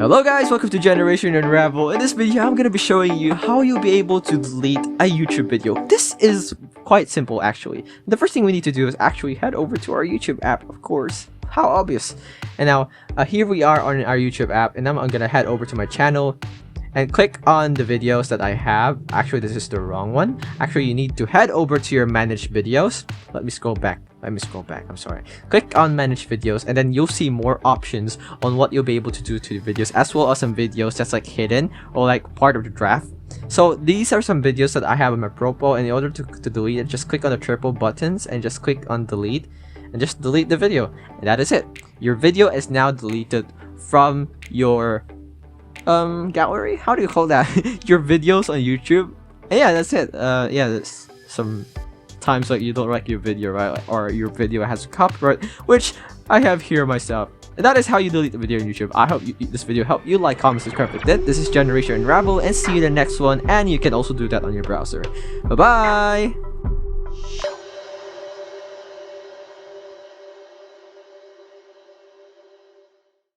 Hello guys, welcome to Generation Unravel. In this video, I'm going to be showing you how you'll be able to delete a YouTube video. This is quite simple actually. The first thing we need to do is actually head over to our YouTube app, of course. How obvious. And now, here we are on our YouTube app, and now I'm going to head over to my channel and click on the videos that I have. Actually, this is the wrong one. Actually, you need to head over to your managed videos. Let me scroll back. I'm sorry. Click on manage videos, and then you'll see more options on what you'll be able to do to the videos, as well as some videos that's like hidden or like part of the draft. So these are some videos that I have on my profile, and in order to delete it, just click on the triple buttons and just click on delete, and just delete the video, and that is it. Your video is now deleted from your gallery. How do you call that? Your videos on YouTube. And yeah, that's it. Yeah, there's some times like you don't like your video, right? Or your video has copyright, which I have here myself. And that is how you delete the video on YouTube. I hope this video helped you. Like, comment, subscribe if it did. This is Generation Unravel, and see you in the next one. And you can also do that on your browser. Bye bye.